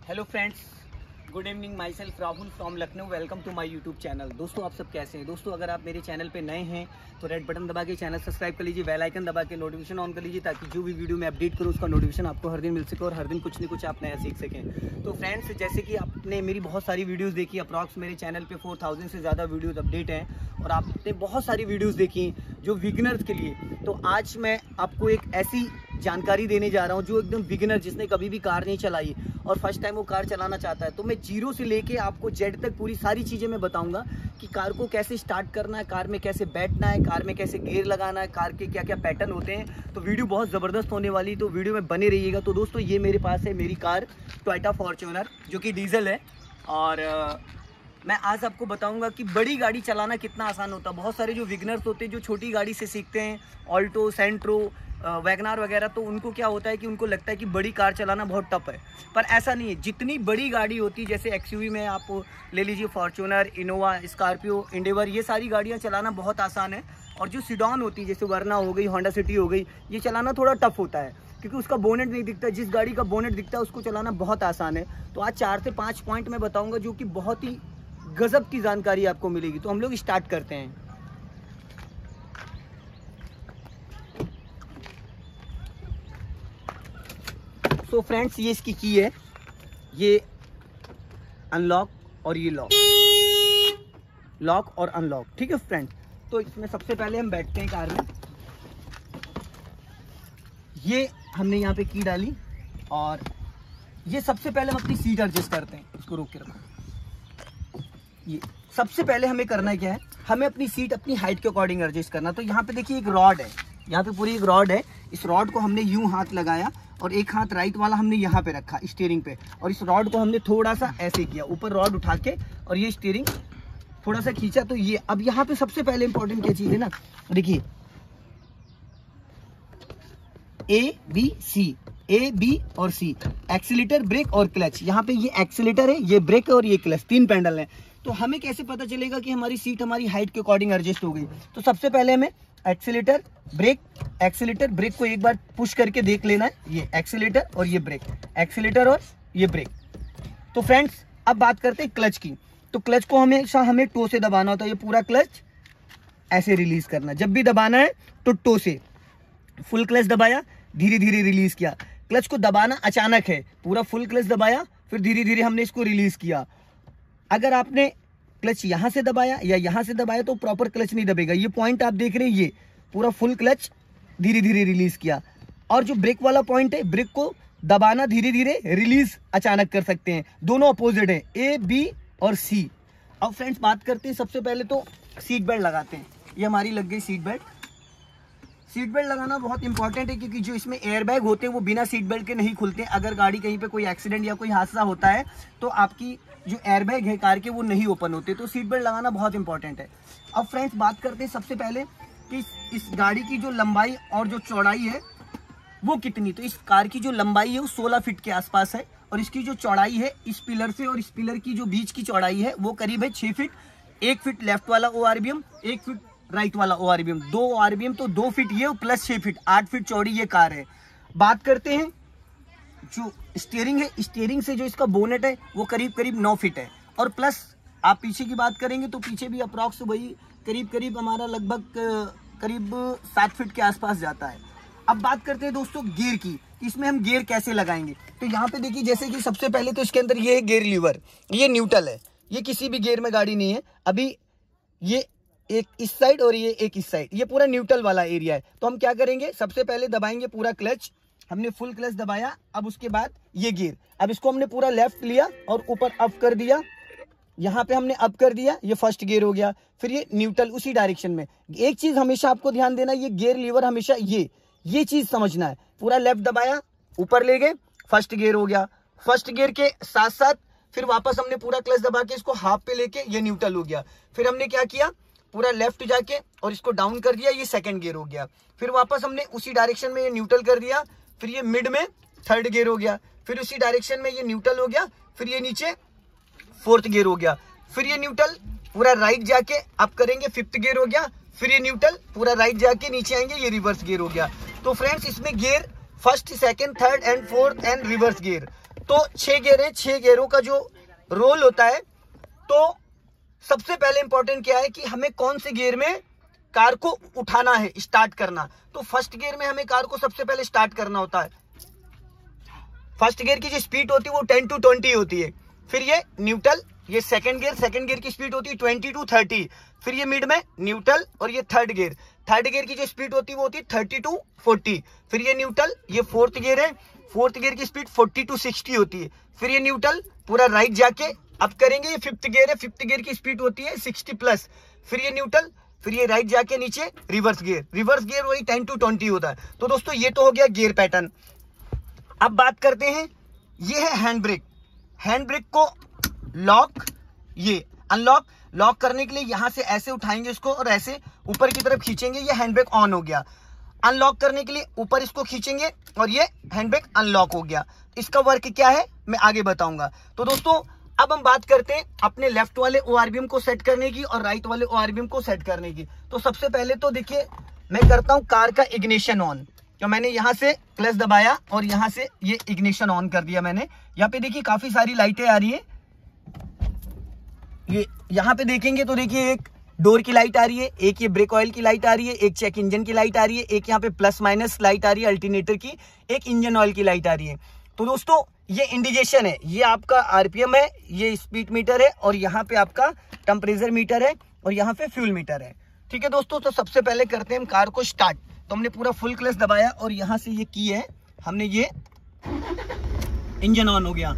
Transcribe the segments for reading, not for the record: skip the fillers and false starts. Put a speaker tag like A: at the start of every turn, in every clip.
A: Hello friends, good evening. Myself Rahul from Lucknow. Welcome to my YouTube channel. दोस्तों, आप सब कैसे हैं? दोस्तों, अगर आप मेरे चैनल पे नए हैं तो रेड बटन दबा के चैनल सब्सक्राइब कर लीजिए, बेल आइकन दबा के नोटिफिकेशन ऑन कर लीजिए, ताकि जो भी वीडियो मैं अपडेट करूँ उसका नोटिफिकेशन आपको हर दिन मिल सके और हर दिन कुछ न कुछ आप नया सीख सकें। तो फ्रेंड्स, जैसे कि आपने मेरी बहुत सारी वीडियोज़ देखी, अप्रॉक्स मेरे चैनल पर 4000 से ज़्यादा वीडियोज़ अपडेट हैं और आपने बहुत सारी वीडियोज़ देखी जो बिगिनर्स के लिए। तो आज मैं आपको एक ऐसी जानकारी देने जा रहा हूँ जो एकदम बिगिनर, जिसने कभी भी कार नहीं चलाई और फर्स्ट टाइम वो कार चलाना चाहता है, तो मैं जीरो से लेके आपको जेड तक पूरी सारी चीज़ें मैं बताऊंगा कि कार को कैसे स्टार्ट करना है, कार में कैसे बैठना है, कार में कैसे गियर लगाना है, कार के क्या क्या पैटर्न होते हैं। तो वीडियो बहुत ज़बरदस्त होने वाली, तो वीडियो में बने रहिएगा। तो दोस्तों, ये मेरे पास है मेरी कार टोयोटा फॉर्च्यूनर, जो कि डीजल है। और मैं आज आपको बताऊंगा कि बड़ी गाड़ी चलाना कितना आसान होता है। बहुत सारे जो बिगिनर्स होते हैं जो छोटी गाड़ी से सीखते हैं, ऑल्टो, सेंट्रो, वैगनार वगैरह, तो उनको क्या होता है कि उनको लगता है कि बड़ी कार चलाना बहुत टफ है, पर ऐसा नहीं है। जितनी बड़ी गाड़ी होती है, जैसे एक्सयूवी में आप ले लीजिए, फॉर्च्यूनर, इनोवा, स्कॉर्पियो, इंडेवर, ये सारी गाड़ियाँ चलाना बहुत आसान है। और जो सिडॉन होती है, जैसे वर्ना हो गई, होंडा सिटी हो गई, ये चलाना थोड़ा टफ होता है क्योंकि उसका बोनेट नहीं दिखता। जिस गाड़ी का बोनेट दिखता है उसको चलाना बहुत आसान है। तो आज 4 से 5 पॉइंट मैं बताऊँगा जो कि बहुत ही गजब की जानकारी आपको मिलेगी। तो हम लोग स्टार्ट करते हैं। तो फ्रेंड्स, ये इसकी की है, ये अनलॉक और ये लॉक, लॉक और अनलॉक, ठीक है फ्रेंड्स। तो इसमें सबसे पहले हम बैठते हैं कार में। ये हमने यहाँ पे की डाली और ये सबसे पहले हम अपनी सीट एडजस्ट करते हैं। इसको रोक के रखो। ये सबसे पहले हमें करना क्या है, हमें अपनी सीट अपनी हाइट के अकॉर्डिंग एडजस्ट करना। तो यहाँ पे देखिए एक रॉड है, यहाँ पे पूरी एक रॉड है। इस रॉड को हमने यूं हाथ लगाया और एक हाथ राइट वाला हमने यहाँ पे रखा स्टीयरिंग पे, और इस रॉड को हमने थोड़ा सा ऐसे किया, ऊपर रॉड उठा के, और ये स्टीयरिंग थोड़ा सा खींचा। तो ये अब यहाँ पे सबसे पहले इंपॉर्टेंट क्या चीज है ना, देखिए ए बी और सी, एक्सीलेटर, ब्रेक और क्लच। यहाँ पे ये एक्सीलेटर है, ये ब्रेक है और ये क्लच, 3 पैडल है। तो हमें कैसे पता चलेगा कि हमारी सीट हमारी हाइट के अकॉर्डिंग एडजस्ट हो गई? तो सबसे पहले हमें एक्सीलेटर ब्रेक को एक बार पुश करके देख लेना है। ये एक्सीलेटर और ये ब्रेक, एक्सीलेटर और ये ब्रेक। तो फ्रेंड्स, अब बात करते हैं क्लच की। तो क्लच को हमेशा हमें टो से दबाना होता है। ये पूरा क्लच ऐसे रिलीज करना। जब भी दबाना है तो टो से, फुल क्लच दबाया, धीरे धीरे रिलीज किया। क्लच को दबाना अचानक है, पूरा फुल क्लच दबाया, फिर धीरे धीरे हमने इसको रिलीज किया। अगर आपने क्लच यहाँ से दबाया या यहाँ से दबाया तो प्रॉपर क्लच नहीं दबेगा। ये पॉइंट आप देख रहे हैं, ये पूरा फुल क्लच धीरे धीरे रिलीज किया। और जो ब्रेक वाला पॉइंट है, ब्रेक को दबाना धीरे धीरे, रिलीज अचानक कर सकते हैं। दोनों अपोजिट है, ए बी और सी। अब फ्रेंड्स, बात करते हैं, सबसे पहले तो सीट बेल्ट लगाते हैं। ये हमारी लग गई सीट बेल्ट। सीट बेल्ट लगाना बहुत इंपॉर्टेंट है क्योंकि जो इसमें एयर बैग होते हैं वो बिना सीट बेल्ट के नहीं खुलते। अगर गाड़ी कहीं पे कोई एक्सीडेंट या कोई हादसा होता है तो आपकी जो एयर बैग है कार के, वो नहीं ओपन होते। तो सीट बेल्ट लगाना बहुत इंपॉर्टेंट है। अब फ्रेंड्स, बात करते हैं सबसे पहले कि इस गाड़ी की जो लंबाई और जो चौड़ाई है वो कितनी। तो इस कार की जो लंबाई है वो 16 फीट के आसपास है, और इसकी जो चौड़ाई है इस पिलर से और इस पिलर की जो बीच की चौड़ाई है वो करीब है 6 फीट। 1 फीट लेफ्ट वाला ORBM, 1 फीट राइट वाला ORBM, 2 ORBM, तो 2 फीट ये प्लस 6 फीट, 8 फीट चौड़ी ये कार है। बात करते हैं जो स्टीयरिंग है, स्टीयरिंग से जो इसका बोनेट है वो करीब करीब 9 फीट है, और प्लस आप पीछे की बात करेंगे तो पीछे भी अप्रॉक्स वही करीब हमारा लगभग करीब 7 फीट के आसपास जाता है। अब बात करते हैं दोस्तों गियर की, इसमें हम गियर कैसे लगाएंगे। तो यहाँ पे देखिए, जैसे कि सबसे पहले तो इसके अंदर ये है गियर लीवर, ये न्यूट्रल है, ये किसी भी गियर में गाड़ी नहीं है। अभी ये एक इस साइड और ये एक इस साइड, ये पूरा न्यूट्रल वाला एरिया है। तो हम क्या करेंगे, सबसे पहले दबाएंगे पूरा क्लच। हमने फुल क्लच दबाया, अब उसके बाद ये गियर, अब इसको हमने पूरा लेफ्ट लिया और ऊपर अप कर दिया। यहाँ पे हमने अप कर दिया, ये फर्स्ट गियर हो गया। फिर ये न्यूट्रल उसी डायरेक्शन में। एक चीज हमेशा आपको ध्यान देना, ये गियर लीवर हमेशा ये चीज समझना है। पूरा लेफ्ट दबाया, ऊपर ले गए, फर्स्ट गियर हो गया। फर्स्ट गियर के साथ साथ फिर वापस हमने पूरा क्लच दबा के इसको हाफ पे लेके, ये न्यूट्रल हो गया। फिर हमने क्या किया, पूरा लेफ्ट जाके और इसको डाउन कर दिया, ये सेकंड गियर हो गया। फिर वापस हमने उसी डायरेक्शन में ये न्यूट्रल कर दिया, फिर ये मिड में थर्ड गियर हो गया। फिर उसी डायरेक्शन में ये न्यूट्रल हो गया, फिर ये नीचे फोर्थ गियर हो गया। फिर ये न्यूट्रल पूरा राइट जाके अप करेंगे, फिफ्थ गियर हो गया। फिर ये न्यूट्रल पूरा राइट जाके नीचे आएंगे, ये रिवर्स गियर हो गया। तो फ्रेंड्स, इसमें gear first, second, third and fourth and reverse gear तो 6 गियर है, 6 गियरों का जो रोल होता है, तो सबसे पहले इंपॉर्टेंट क्या है कि हमें कौन से गियर में कार को उठाना है, स्टार्ट करना। तो फर्स्ट गियर में हमें कार को सबसे पहले स्टार्ट करना होता है। फर्स्ट गियर की जो स्पीड होती है वो 10 to 20 होती है। फिर ये न्यूट्रल, ये सेकंड गियर की स्पीड होती है 20 to 30। फिर ये मिड में न्यूट्रल, और ये थर्ड गियर की जो स्पीड होती है वो होती है 30 to 40। फिर ये न्यूट्रल, ये फोर्थ गियर है, फोर्थ गियर की स्पीड 40 to 60 होती है। फिर ये न्यूट्रल पूरा राइट जाके अब करेंगे, ये फिफ्थ गियर है, फिफ्थ गियर की स्पीड होती है 60+। फिर ये न्यूट्रल, फिर ये राइट जाके नीचे रिवर्स गियर वही 10 to 20 होता है। तो दोस्तों ये तो हो गया गियर पैटर्न। अब बात करते हैं, ये है हैंड ब्रेक को लॉक, ये अनलॉक। लॉक करने के लिए यहां से ऐसे उठाएंगे इसको और ऐसे ऊपर की तरफ खींचेंगे, ये हैंड ब्रेक ऑन हो गया। अनलॉक करने के लिए ऊपर इसको खींचेंगे और ये हैंड ब्रेक अनलॉक हो गया। इसका वर्क क्या है मैं आगे बताऊंगा। तो दोस्तों अब हम बात करते हैं अपने लेफ्ट वाले ORBM को सेट करने की और राइट वाले ORBM को सेट करने की। तो सबसे पहले तो देखिए मैं करता हूं कार का इग्निशन ऑन। तो मैंने यहां से क्लच दबाया और यहां से ये इग्निशन ऑन कर दिया मैंने। यहाँ पे देखिए काफी सारी लाइटें आ रही है। ये यहाँ पे देखेंगे तो देखिए एक डोर की लाइट आ रही है, एक ये ब्रेक ऑयल की लाइट आ रही है, एक चेक इंजन की लाइट आ रही है, एक यहाँ पे प्लस माइनस लाइट आ रही है अल्टरनेटर की, एक इंजन ऑयल की लाइट आ रही है। तो दोस्तों ये इंडिकेशन है, ये आपका RPM है, ये स्पीड मीटर है, और यहाँ पे आपका टेम्परेचर मीटर है, और यहाँ पे फ्यूल मीटर है। ठीक है दोस्तों, तो सबसे पहले करते हैं हम कार को स्टार्ट। तो हमने पूरा फुल क्लच दबाया और यहाँ से ये की है हमने, ये इंजन ऑन हो गया।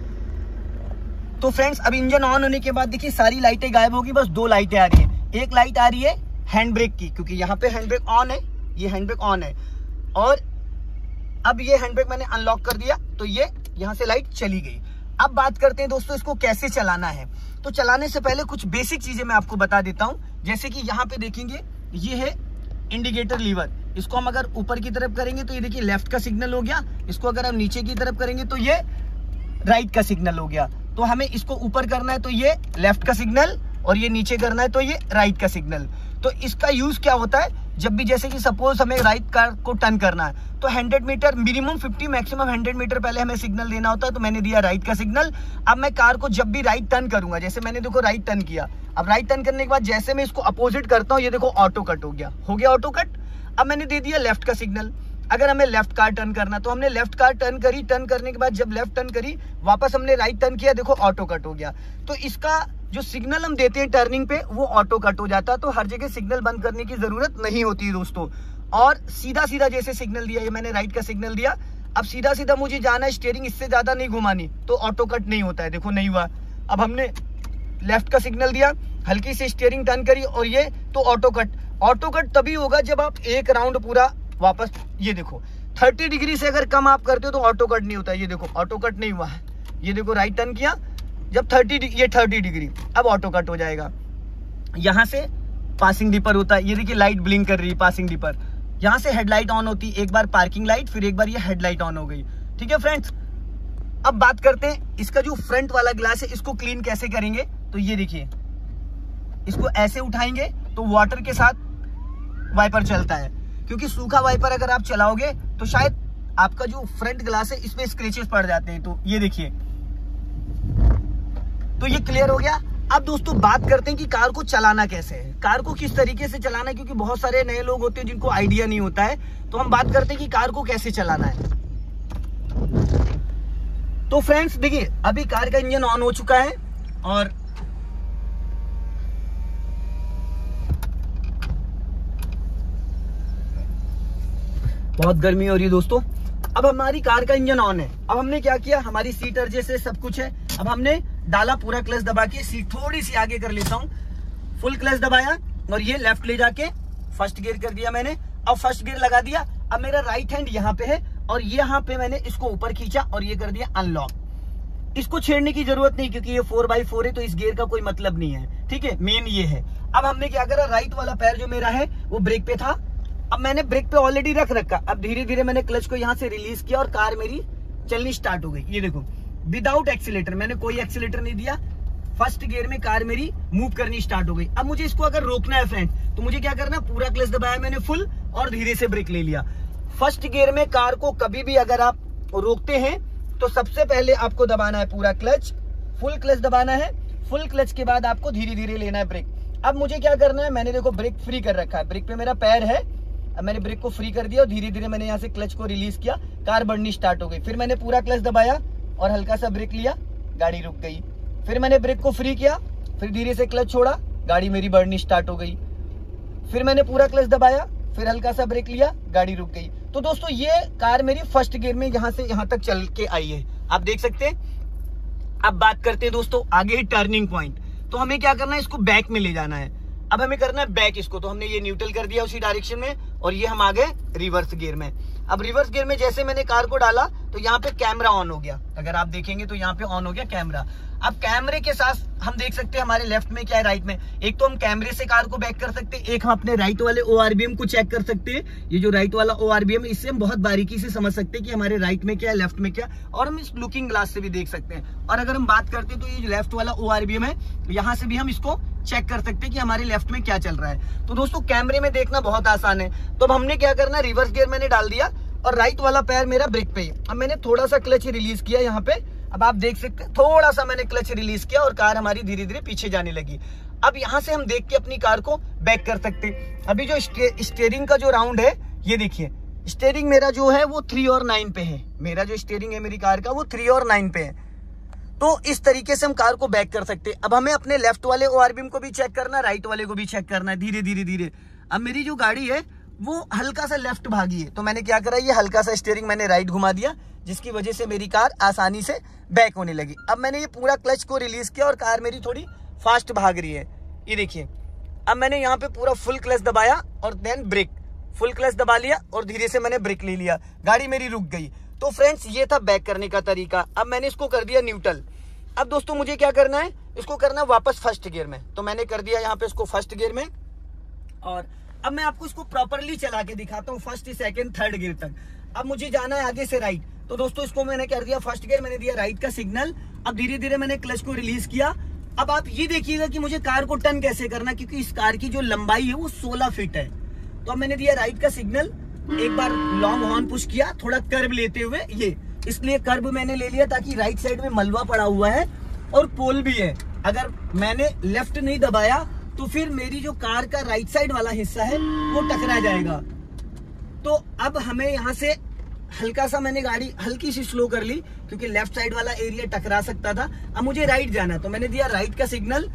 A: तो फ्रेंड्स अब इंजन ऑन होने के बाद देखिए सारी लाइटें गायब होगी, बस 2 लाइटें आ रही है। एक लाइट आ रही है हैंड ब्रेक की, क्योंकि यहाँ पे हैंड ब्रेक ऑन है, ये हैंड ब्रेक ऑन है, और अब ये हैंड ब्रेक मैंने अनलॉक कर दिया तो ये यहाँ से लाइट चली गई। अब बात करते हैं दोस्तों इसको कैसे चलाना है। तो चलाने से पहले कुछ बेसिक चीजें मैं आपको बता देता हूँ। जैसे कि यहाँ पे देखेंगे ये है इंडिकेटर लीवर, इसको हम अगर ऊपर की तरफ करेंगे तो ये देखिए लेफ्ट का सिग्नल हो गया, इसको अगर हम नीचे की तरफ करेंगे तो ये राइट का सिग्नल हो गया। तो हमें इसको ऊपर करना है तो ये लेफ्ट का सिग्नल, और ये नीचे करना है तो ये राइट का सिग्नल। तो इसका यूज क्या होता है, जब भी जैसे कि सपोज हमें राइट कार को टर्न करना है तो 100 मीटर मिनिमम 50 मैक्सिमम 100 मीटर पहले हमें सिग्नल देना होता है। तो मैंने दिया राइट का सिग्नल। अब मैं कार को जब भी राइट टर्न करूंगा, जैसे मैंने देखो राइट टर्न किया, अब राइट टर्न करने के बाद जैसे मैं इसको अपोजिट करता हूँ, ये देखो ऑटो कट हो गया ऑटो कट। अब मैंने दे दिया लेफ्ट का सिग्नल। अगर हमें लेफ्ट कार टर्न करना तो हमने लेफ्ट कार टर्न करी, टर्न करने के बाद जब लेफ्ट टर्न करी वापस हमने राइट टर्न किया, देखो ऑटो कट हो गया। तो इसका जो सिग्नल हम देते हैं टर्निंग पे वो ऑटो कट हो जाता है। तो हर जगह सिग्नल बंद करने की जरूरत नहीं होती है दोस्तों। और सीधा सीधा जैसे सिग्नल दिया, ये मैंने राइट का सिग्नल दिया, अब सीधा सीधा मुझे जाना है, स्टीयरिंग इससे ज्यादा नहीं घुमानी, तो ऑटो कट नहीं होता है। देखो नहीं हुआ। अब हमने लेफ्ट का सिग्नल दिया, हल्की से स्टीयरिंग टर्न करी और ये, तो ऑटो कट तभी होगा जब आप एक राउंड पूरा वापस, ये देखो 30 डिग्री से अगर कम आप करते हो तो ऑटो कट नहीं होता है। ये देखो ऑटो कट नहीं हुआ है। ये देखो राइट टर्न किया जब 30 डिग्री, अब ऑटो कट हो जाएगा। यहाँ से पासिंग डिपर होता है, ये देखिए लाइट ब्लिंक कर रही है पासिंग डिपर। यहाँ से हेडलाइट ऑन होती है, एक बार पार्किंग लाइट, फिर एक बार ये हेडलाइट ऑन हो गई। ठीक है फ्रेंड्स, अब बात करते हैं इसका जो फ्रंट वाला ग्लास है इसको क्लीन कैसे करेंगे। तो ये देखिए इसको ऐसे उठाएंगे तो वाटर के साथ वाइपर चलता है, क्योंकि सूखा वाइपर अगर आप चलाओगे तो शायद आपका जो फ्रंट ग्लास है इसमें स्क्रैचेस पड़ जाते हैं। तो ये देखिए, तो ये क्लियर हो गया। अब दोस्तों बात करते हैं कि कार को चलाना कैसे है, कार को किस तरीके से चलाना है, क्योंकि बहुत सारे नए लोग होते हैं जिनको आइडिया नहीं होता है। तो हम बात करते हैं कि कार को कैसे चलाना है। तो फ्रेंड्स देखिए अभी कार का इंजन ऑन हो चुका है और बहुत गर्मी हो रही है दोस्तों। अब हमारी कार का इंजन ऑन है। अब हमने क्या किया, हमारी सीट अर्जेस है, सब कुछ है। अब हमने डाला पूरा क्लच दबा के, सीट थोड़ी सी आगे कर लेता हूँ, फुल क्लच दबाया और ये लेफ्ट ले जाके फर्स्ट गियर कर दिया मैंने। अब फर्स्ट गियर लगा दिया। अब मेरा राइट हैंड यहाँ पे है और यहाँ पे मैंने इसको ऊपर खींचा और ये कर दिया अनलॉक। इसको छेड़ने की जरूरत नहीं क्योंकि ये 4x4 है तो इस गियर का कोई मतलब नहीं है। ठीक है, मेन ये है। अब हमने क्या करा, राइट वाला पैर जो मेरा है वो ब्रेक पे था, अब मैंने ब्रेक पे ऑलरेडी रख रखा। अब धीरे धीरे मैंने क्लच को यहाँ से रिलीज किया और कार मेरी चलनी स्टार्ट हो गई। ये देखो विदाउट एक्सीलेटर, मैंने कोई एक्सीलेटर नहीं दिया, फर्स्ट गियर में कार मेरी मूव करनी स्टार्ट हो गई। अब मुझे इसको अगर रोकना है फ्रेंड तो मुझे क्या करना, पूरा क्लच दबाया मैंने फुल और धीरे से ब्रेक ले लिया। फर्स्ट गियर में कार को कभी भी अगर आप रोकते हैं तो सबसे पहले आपको दबाना है पूरा क्लच, फुल क्लच दबाना है। फुल क्लच के बाद आपको धीरे धीरे लेना है ब्रेक। अब मुझे क्या करना है, मैंने देखो ब्रेक फ्री कर रखा है, ब्रेक पे मेरा पैर है। अब मैंने ब्रेक को फ्री कर दिया और धीरे धीरे मैंने यहाँ से क्लच को रिलीज किया, कार बढ़नी स्टार्ट हो गई। फिर मैंने पूरा क्लच दबाया और हल्का सा ब्रेक लिया, गाड़ी रुक गई। फिर मैंने ब्रेक को फ्री किया, फिर धीरे से क्लच छोड़ा, गाड़ी मेरी बढ़नी स्टार्ट हो गई। फिर मैंने पूरा क्लच दबाया, फिर हल्का सा ब्रेक लिया, गाड़ी रुक गई। तो दोस्तों ये कार मेरी फर्स्ट गियर में यहाँ से यहाँ तक चल के आई है, आप देख सकते हैं। अब बात करते हैं दोस्तों आगे टर्निंग पॉइंट। तो हमें क्या करना है, इसको बैक में ले जाना है। अब हमें करना है बैक इसको, तो हमने ये न्यूट्रल कर दिया उसी डायरेक्शन में और ये हम आ गए रिवर्स गियर में। अब रिवर्स गियर में जैसे मैंने कार को डाला तो यहाँ पे कैमरा ऑन हो गया, अगर आप देखेंगे तो यहाँ पे ऑन हो गया कैमरा। अब कैमरे के साथ हम देख सकते हैं हमारे लेफ्ट में क्या है, राइट में। एक तो हम कैमरे से कार को बैक कर सकते हैं, एक हम अपने राइट वाले ORBM को चेक कर सकते हैं। ये जो राइट वाला ORBM है, इससे हम बहुत बारीकी से समझ सकते हैं कि हमारे राइट में क्या है, लेफ्ट में क्या, और हम इस लुकिंग ग्लास से भी देख सकते हैं। और अगर हम बात करते हैं तो ये जो लेफ्ट वाला ORBM है, यहाँ से भी हम इसको चेक कर सकते हैं कि हमारे लेफ्ट में क्या चल रहा है। तो दोस्तों कैमरे में देखना बहुत आसान है। तो अब हमने क्या करना है, रिवर्स गियर मैंने डाल दिया और राइट वाला पैर मेरा ब्रेक पे है। अब मैंने थोड़ा सा क्लच रिलीज किया यहाँ पे, अब आप देख सकते हैं थोड़ा सा मैंने क्लच रिलीज किया और कार हमारी धीरे धीरे पीछे जाने लगी। अब यहाँ से हम देख के अपनी कार को बैक कर सकते हैं। अभी जो स्टीयरिंग का जो राउंड है, ये देखिए स्टीयरिंग मेरा जो है वो 3 और 9 पे है। मेरा जो स्टीयरिंग है मेरी कार का वो 3 और 9 पे है। तो इस तरीके से हम कार को बैक कर सकते हैं। अब हमें अपने लेफ्ट वाले ORBM को भी चेक करना है, राइट वाले को भी चेक करना है, धीरे धीरे धीरे। अब मेरी जो गाड़ी है वो हल्का सा लेफ्ट भागी है, तो मैंने क्या करा, ये हल्का सा स्टीयरिंग मैंने राइट घुमा दिया, जिसकी वजह से मेरी कार आसानी से बैक होने लगी। अब मैंने ये पूरा क्लच को रिलीज किया और कार मेरी थोड़ी फास्ट भाग रही है, ये देखिए। अब मैंने यहाँ पे पूरा फुल क्लच दबाया और देन ब्रेक, फुल क्लच दबा लिया और धीरे से मैंने ब्रेक ले लिया, गाड़ी मेरी रुक गई। तो फ्रेंड्स ये था बैक करने का तरीका। अब मैंने इसको कर दिया न्यूट्रल। अब दोस्तों मुझे क्या करना है, इसको करना है वापस फर्स्ट गियर में। तो मैंने कर दिया यहाँ पे इसको फर्स्ट गियर में और अब मैं आपको इसको प्रॉपरली चला के दिखाता हूँ फर्स्ट, सेकंड, थर्ड गियर तक। अब मुझे जाना है आगे से राइट। तो दोस्तों इसको मैंने कर दिया फर्स्ट गियर, मैंने दिया राइट का सिग्नल। अब धीरे धीरे मैंने क्लच को रिलीज किया। अब आप ये देखिएगा कि मुझे कार को टर्न कैसे करना, क्योंकि इस कार की जो लंबाई है वो 16 फीट है। तो अब मैंने दिया राइट का सिग्नल, एक बार लॉन्ग हॉर्न पुश किया, थोड़ा कर्व लेते हुए, ये इसलिए कर्व मैंने ले लिया ताकि राइट साइड में मलबा पड़ा हुआ है और पोल भी है। अगर मैंने लेफ्ट नहीं दबाया तो फिर मेरी जो कार का राइट साइड वाला हिस्सा है वो टकरा जाएगा। तो अब हमें यहाँ से हल्का सा मैंने गाड़ी हल्की सी स्लो कर ली, क्योंकि लेफ्ट साइड वाला एरिया टकरा सकता था। अब मुझे राइट जाना, तो मैंने दिया राइट का सिग्नल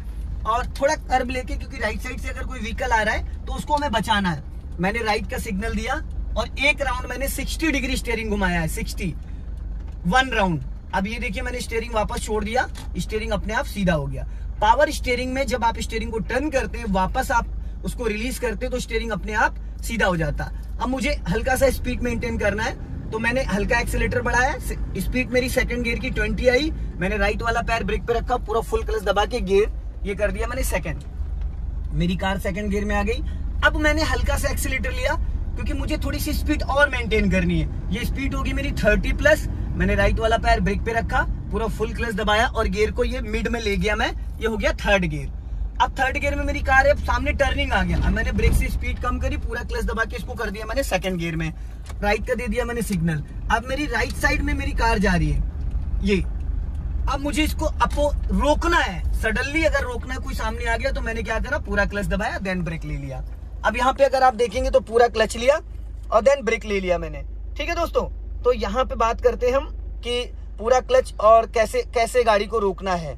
A: और थोड़ा कर्व लेके, क्योंकि राइट साइड से अगर कोई व्हीकल आ रहा है तो उसको हमें बचाना है। मैंने राइट का सिग्नल दिया और एक राउंड मैंने 60 डिग्री स्टीयरिंग घुमाया है, 61 राउंड। अब ये देखिए मैंने स्टीयरिंग वापस छोड़ दिया, स्टीयरिंग अपने आप सीधा हो गया। पावर स्टीयरिंग में जब आप स्टीयरिंग को टर्न करते हैं, वापस आप उसको रिलीज करते हैं, तो स्टीयरिंग अपने आप सीधा हो जाता। अब मुझे हल्का सा स्पीड मेंटेन करना है, तो मैंने हल्का एक्सीलेटर बढ़ाया, स्पीड मेरी सेकंड गियर की 20 आई। मैंने राइट वाला पैर ब्रेक पे रखा, पूरा फुल क्लच दबा के गियर ये कर दिया मैंने सेकंड, मेरी कार सेकंड गियर में आ गई। अब मैंने हल्का सा एक्सीलेटर लिया, क्योंकि मुझे थोड़ी सी स्पीड और मेंटेन करनी है। ये स्पीड होगी मेरी 30+। मैंने राइट वाला पैर ब्रेक पे रखा, पूरा फुल क्लच दबाया और गियर को ये मिड में ले गया मैं, ये हो गया थर्ड गियर। अब थर्ड गियर में मेरी कार है, सामने टर्निंग आ गया। अब मैंने ब्रेक से स्पीड कम करी, पूरा क्लच दबा के इसको कर दिया मैंने सेकंड गियर में, राइट का दे दिया मैंने सिग्नल। अब मेरी राइट साइड में मेरी कार जा रही है ये। अब मुझे इसको अपो रोकना है, सडनली अगर रोकना है, कोई सामने आ गया, तो मैंने क्या करा, पूरा क्लच दबाया देन ब्रेक ले लिया। अब यहाँ पे अगर आप देखेंगे तो पूरा क्लच लिया और देन ब्रेक ले लिया मैंने। ठीक है दोस्तों, तो यहाँ पे बात करते हैं हम कि पूरा क्लच और कैसे कैसे गाड़ी को रोकना है।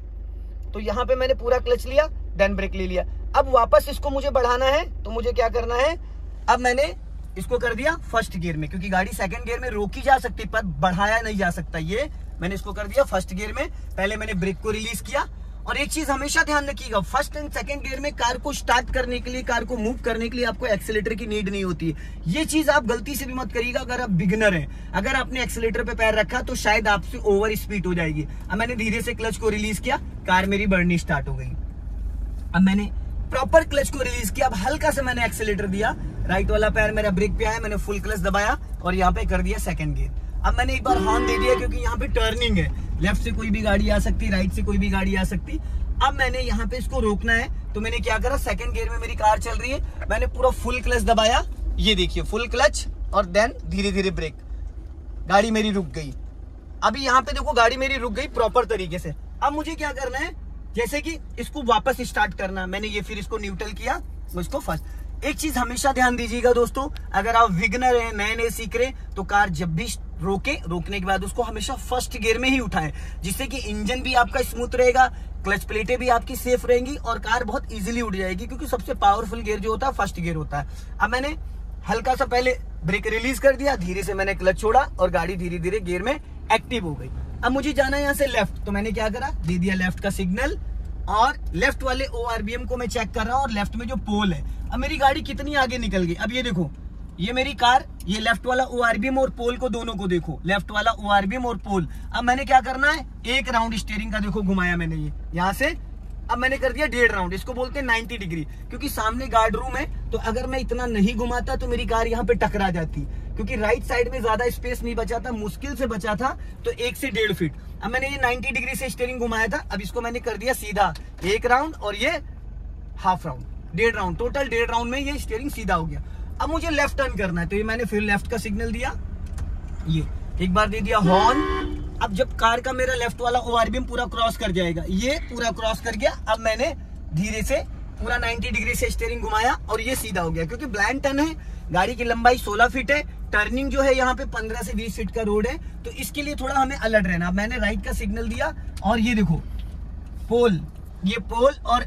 A: तो यहाँ पे मैंने पूरा क्लच लिया देन ब्रेक ले लिया। अब वापस इसको मुझे बढ़ाना है, तो मुझे क्या करना है, अब मैंने इसको कर दिया फर्स्ट गियर में, क्योंकि गाड़ी सेकंड गियर में रोकी जा सकती पर बढ़ाया नहीं जा सकता। ये मैंने इसको कर दिया फर्स्ट गियर में। पहले मैंने ब्रेक को रिलीज किया। और एक चीज हमेशा ध्यान रखिएगा, फर्स्ट एंड सेकंड गियर में कार को स्टार्ट करने के लिए, कार को मूव करने के लिए आपको एक्सीलेटर की नीड नहीं होती है। ये चीज आप गलती से भी मत करिएगा अगर आप बिगिनर हैं। अगर आपने एक्सीलेटर पे पैर रखा तो शायद आपसे ओवर स्पीड हो जाएगी। अब मैंने धीरे से क्लच को रिलीज किया, कार मेरी बढ़नी स्टार्ट हो गई। अब मैंने प्रॉपर क्लच को रिलीज किया, अब हल्का से मैंने एक्सीलेटर दिया, राइट वाला पैर मेरा ब्रेक पे आया, मैंने फुल क्लच दबाया और यहाँ पे कर दिया सेकंड गियर। अब मैंने एक बार हॉर्न दे दिया, क्योंकि यहाँ पे टर्निंग है, लेफ्ट से कोई भी गाड़ी आ सकती, राइट से कोई भी गाड़ी आ सकती। अब मैंने यहाँ पे इसको रोकना है, तो मैंने क्या करा, सेकंड गियर में मेरी कार चल रही है, मैंने पूरा फुल क्लच दबाया, ये देखिए फुल क्लच और देन धीरे धीरे ब्रेक, गाड़ी मेरी रुक गई। अभी यहाँ पे देखो गाड़ी मेरी रुक गई प्रॉपर तरीके से। अब मुझे क्या करना है, जैसे कि इसको वापस स्टार्ट करना, मैंने ये फिर इसको न्यूट्रल किया, इसको फर्स्ट। एक चीज हमेशा ध्यान दीजिएगा दोस्तों, अगर आप बिगिनर हैं, नए नए सीख रहे हैं, तो कार जब भी रोकने के बाद उसको हमेशा फर्स्ट गियर में ही उठाएं, जिससे कि इंजन भी आपका स्मूथ रहेगा, क्लच प्लेटें भी आपकी सेफ रहेंगी और कार बहुत इजीली उठ जाएगी, क्योंकि सबसे पावरफुल गियर जो होता है फर्स्ट गियर होता है। अब मैंने हल्का सा पहले ब्रेक रिलीज कर दिया, धीरे से मैंने क्लच छोड़ा और गाड़ी धीरे धीरे गियर में एक्टिव हो गई। अब मुझे जाना है यहाँ से लेफ्ट, तो मैंने क्या करा, दे दिया लेफ्ट का सिग्नल और लेफ्ट वाले ORBM को मैं चेक कर रहा हूँ और लेफ्ट में जो पोल है, अब मेरी गाड़ी कितनी आगे निकल गई। अब ये देखो, ये मेरी कार, ये लेफ्ट वाला ORBM और पोल को दोनों को देखो, लेफ्ट वाला ORBM और पोल। अब मैंने क्या करना है, एक राउंड स्टीयरिंग का देखो घुमाया मैंने, ये यहाँ से अब मैंने कर दिया 1.5 राउंड, इसको बोलते हैं 90 डिग्री, क्योंकि सामने गार्ड रूम है, तो अगर मैं इतना नहीं घुमाता तो मेरी कार यहाँ पे टकरा जाती, क्योंकि राइट साइड में ज्यादा स्पेस नहीं बचा था, मुश्किल से बचा था, तो 1 से 1.5 फीट। अब मैंने ये 90 डिग्री से स्टीयरिंग घुमाया था, अब इसको मैंने कर दिया सीधा 1 राउंड और ये half round, 1.5 round, total 1.5 round में ये स्टीयरिंग सीधा हो गया। अब मुझे लेफ्ट टर्न करना है, तो ये मैंने फिर लेफ्ट का सिग्नल दिया, ये एक बार दे दिया हॉर्न। अब जब कार का मेरा लेफ्ट वाला ORBM पूरा क्रॉस कर जाएगा, ये पूरा क्रॉस कर गया, अब मैंने धीरे से पूरा 90 डिग्री से स्टीयरिंग घुमाया और ये सीधा हो गया, क्योंकि ब्लाइंड टर्न है, गाड़ी की लंबाई 16 फीट है, टर्निंग जो है यहाँ पे 15 से 20 फीट का रोड है, तो इसके लिए थोड़ा हमें अलर्ट रहना। अब मैंने राइट का सिग्नल दिया और ये देखो पोल, ये पोल और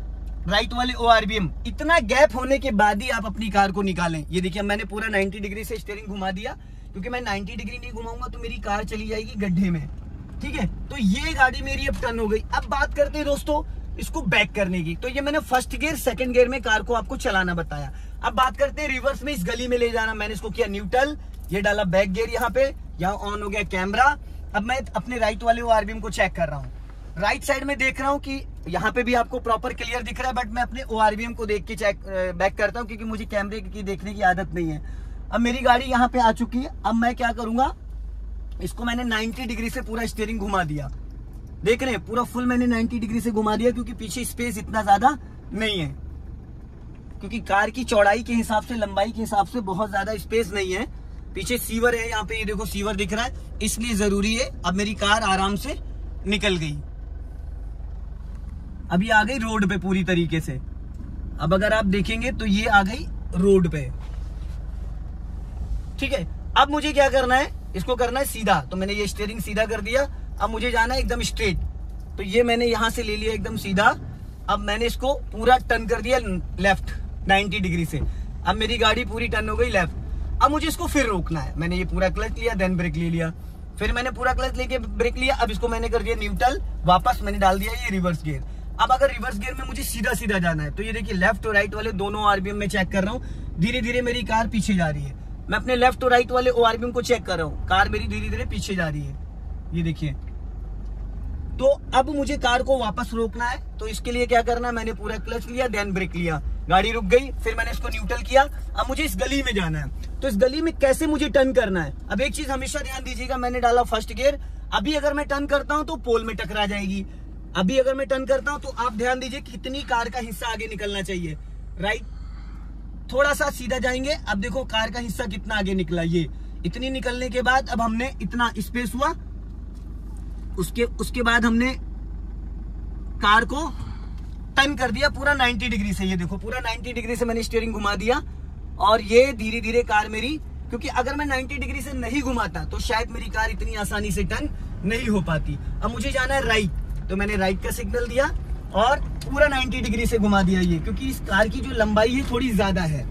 A: राइट वाले ORBM, इतना गैप होने के बाद ही आप अपनी कार को निकालें। ये देखिए मैंने पूरा 90 डिग्री से स्टीयरिंग घुमा दिया, क्योंकि मैं 90 डिग्री नहीं घुमाऊंगा तो मेरी कार चली जाएगी गड्ढे में, ठीक है। तो ये गाड़ी मेरी अब टर्न हो गई। अब बात करते हैं दोस्तों इसको बैक करने की, तो ये मैंने फर्स्ट गियर सेकंड गियर में कार को आपको चलाना बताया। अब बात करते हैं रिवर्स में इस गली में ले जाना, मैंने इसको किया न्यूट्रल, ये डाला बैक गियर, यहाँ पे यहाँ ऑन हो गया कैमरा। अब मैं अपने राइट वाले ORBM को चेक कर रहा हूँ, राइट साइड में देख रहा हूँ कि यहाँ पे भी आपको प्रॉपर क्लियर दिख रहा है, बट मैं अपने ORBM को देख के बैक करता हूँ, क्योंकि मुझे कैमरे की देखने की आदत नहीं है। अब मेरी गाड़ी यहाँ पे आ चुकी है, अब मैं क्या करूंगा, इसको मैंने 90 डिग्री से पूरा स्टीयरिंग घुमा दिया, देख रहे हैं पूरा फुल मैंने 90 डिग्री से घुमा दिया, क्योंकि पीछे स्पेस इतना ज्यादा नहीं है, क्योंकि कार की चौड़ाई के हिसाब से, लंबाई के हिसाब से बहुत ज्यादा स्पेस नहीं है। पीछे सीवर है, यहाँ पे ये देखो सीवर दिख रहा है, इसलिए जरूरी है। अब मेरी कार आराम से निकल गई, अभी आ गई रोड पे पूरी तरीके से। अब अगर आप देखेंगे तो ये आ गई रोड पे, ठीक है। अब मुझे क्या करना है, इसको करना है सीधा, तो मैंने ये स्टीयरिंग सीधा कर दिया। अब मुझे जाना है एकदम स्ट्रेट, तो ये मैंने यहां से ले लिया एकदम सीधा। अब मैंने इसको पूरा टर्न कर दिया लेफ्ट 90 डिग्री से, अब मेरी गाड़ी पूरी टर्न हो गई लेफ्ट। अब मुझे इसको फिर रोकना है, मैंने ये पूरा क्लच लिया, देन ब्रेक ले लिया, फिर मैंने पूरा क्लच लेके ब्रेक लिया। अब इसको मैंने कर दिया न्यूट्रल, वापस मैंने डाल दिया ये रिवर्स गियर। अब अगर रिवर्स गियर में मुझे सीधा सीधा जाना है, तो ये देखिए लेफ्ट और राइट वाले दोनों ORBM में चेक कर रहा हूँ, धीरे धीरे मेरी कार पीछे जा रही है। मैं अपने लेफ्ट और राइट वाले ORBM को चेक कर रहा हूँ, कार मेरी धीरे धीरे पीछे जा रही है, ये देखिए। तो अब मुझे कार को वापस रोकना है, तो इसके लिए क्या करना है, मैंने पूरा क्लच लिया, देन ब्रेक लिया, गाड़ी रुक गई, फिर मैंने इसको न्यूट्रल किया। अब मुझे इस गली में जाना है, तो इस गली में कैसे मुझे टर्न करना है। अब एक चीज हमेशा ध्यान दीजिएगा, मैंने डाला फर्स्ट गियर, अभी अगर मैं टर्न करता हूं तो पोल में टकरा जाएगी। अभी अगर मैं टर्न करता हूं तो आप ध्यान दीजिए कितनी कार का हिस्सा आगे निकलना चाहिए, राइट, थोड़ा सा सीधा जाएंगे। अब देखो कार का हिस्सा कितना आगे निकला, ये इतनी निकलने के बाद अब हमने इतना स्पेस हुआ, उसके बाद हमने कार को टर्न कर दिया पूरा 90 डिग्री से। ये देखो पूरा 90 डिग्री से मैंने स्टीयरिंग घुमा दिया, और ये धीरे धीरे कार मेरी, क्योंकि अगर मैं 90 डिग्री से नहीं घुमाता तो शायद मेरी कार इतनी आसानी से टर्न नहीं हो पाती। अब मुझे जाना है राइट, तो मैंने राइट का सिग्नल दिया और पूरा 90 डिग्री से घुमा दिया ये, क्योंकि इस कार की जो लंबाई है थोड़ी ज्यादा है।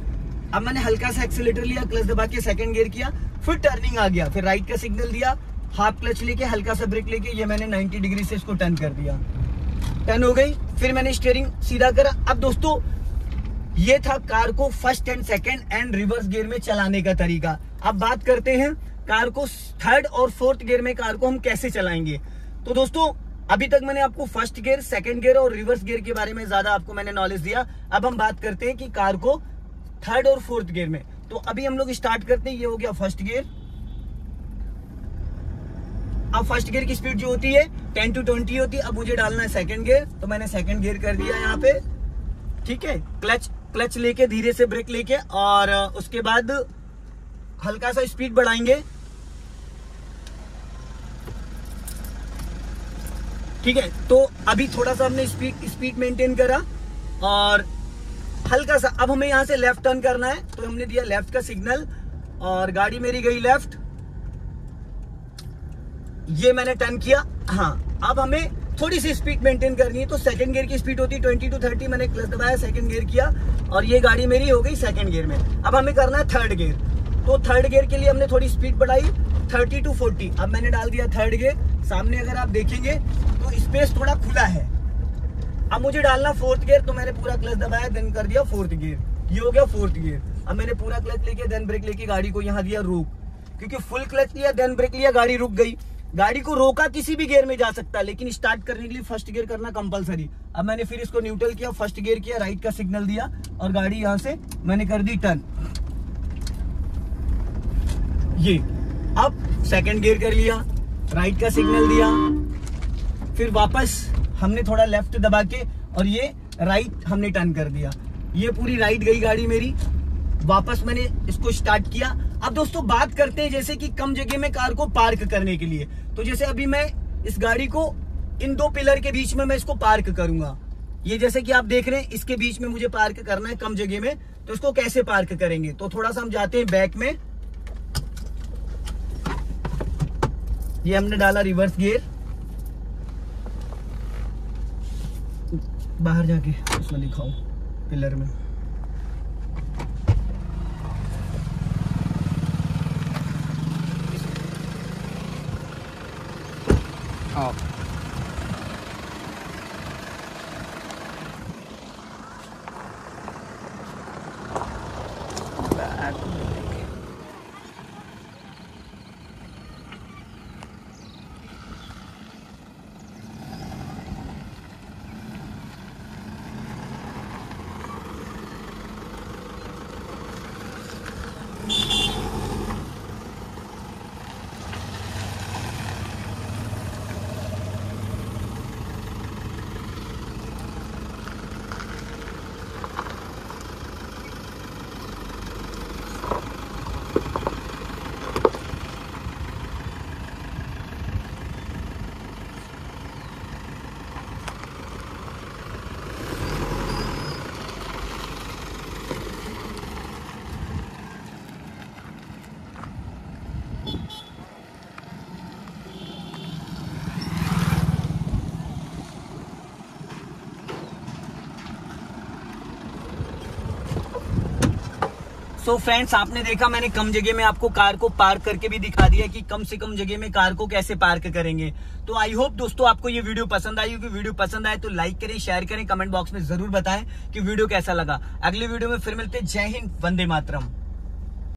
A: अब मैंने हल्का सा एक्सीलेटर लिया, क्लच दबा के सेकंड गियर किया, फिर टर्निंग आ गया, फिर राइट का सिग्नल दिया, हाफ क्लच लेके हल्का सा ब्रेक लेके ये मैंने 90 डिग्री से इसको टर्न कर दिया, टर्न हो गई। फिर मैंने स्टीयरिंग सीधा करा। अब दोस्तों ये था कार को first and second and reverse gear में चलाने का तरीका। अब बात करते हैं कार को थर्ड और फोर्थ गियर में कार को हम कैसे चलाएंगे। तो दोस्तों अभी तक मैंने आपको फर्स्ट गियर, सेकंड गियर और रिवर्स गियर के बारे में ज्यादा आपको मैंने नॉलेज दिया। अब हम बात करते हैं कि कार को थर्ड और फोर्थ गियर में। तो अभी हम लोग स्टार्ट करते हैं, ये हो गया फर्स्ट गियर। अब फर्स्ट गियर की स्पीड जो होती है 10 to 20 होती है। अब मुझे डालना है सेकंड गियर, तो मैंने सेकंड गियर कर दिया यहाँ पे, ठीक है। क्लच लेके धीरे से ब्रेक लेके, और उसके बाद हल्का सा स्पीड बढ़ाएंगे। ठीक है। तो अभी थोड़ा सा हमने स्पीड मेंटेन करा और हल्का सा अब हमें यहाँ से लेफ्ट टर्न करना है, तो हमने दिया लेफ्ट का सिग्नल और गाड़ी मेरी गई लेफ्ट, ये मैंने टर्न किया। हाँ, अब हमें थोड़ी सी स्पीड मेंटेन करनी है, तो सेकंड गियर की स्पीड होती है 20 to 30, मैंने क्लच दबाया, सेकंड गियर किया और ये गाड़ी मेरी हो गई सेकंड गियर में। अब हमें करना है थर्ड गियर, तो थर्ड गियर के लिए हमने थोड़ी स्पीड बढ़ाई 30 to 40। अब मैंने डाल दिया थर्ड गियर। सामने अगर आप देखेंगे तो स्पेस थोड़ा खुला है। अब मुझे डालना फोर्थ गियर, तो मैंने पूरा क्लच दबाया, देन कर दिया फोर्थ गियर, ये हो गया फोर्थ गियर। अब मैंने पूरा क्लच लेके देन ब्रेक लेके गाड़ी को यहाँ दिया रोक, क्योंकि फुल क्लच लिया देन ब्रेक लिया, गाड़ी रुक गई। गाड़ी को रोका किसी भी गियर में जा सकता है, लेकिन स्टार्ट करने के लिए फर्स्ट गियर करना कंपलसरी। अब मैंने फिर इसको न्यूट्रल किया, फर्स्ट गियर किया, राइट का सिग्नल दिया और गाड़ी यहां से मैंने कर दी टर्न। ये अब सेकंड गियर कर लिया, राइट का सिग्नल दिया, फिर वापस हमने थोड़ा लेफ्ट दबा के और ये राइट हमने टर्न कर दिया। ये पूरी राइट गई गाड़ी मेरी, वापस मैंने इसको स्टार्ट किया। अब दोस्तों बात करते हैं जैसे कि कम जगह में कार को पार्क करने के लिए, तो जैसे अभी मैं इस गाड़ी को इन दो पिलर के बीच में मैं इसको पार्क करूंगा। ये जैसे कि आप देख रहे हैं इसके बीच में मुझे पार्क करना है कम जगह में, तो इसको कैसे पार्क करेंगे, तो थोड़ा सा हम जाते हैं बैक में। ये हमने डाला रिवर्स गियर, बाहर जाके उसमें दिखाओ पिलर में। तो फ्रेंड्स आपने देखा, मैंने कम जगह में आपको कार को पार्क करके भी दिखा दिया कि कम से कम जगह में कार को कैसे पार्क करेंगे। तो आई होप दोस्तों आपको ये वीडियो पसंद आई होगी। वीडियो पसंद आए तो लाइक करें, शेयर करें, कमेंट बॉक्स में जरूर बताएं कि वीडियो कैसा लगा। अगली वीडियो में फिर मिलते हैं। जय हिंद, वंदे मातरम।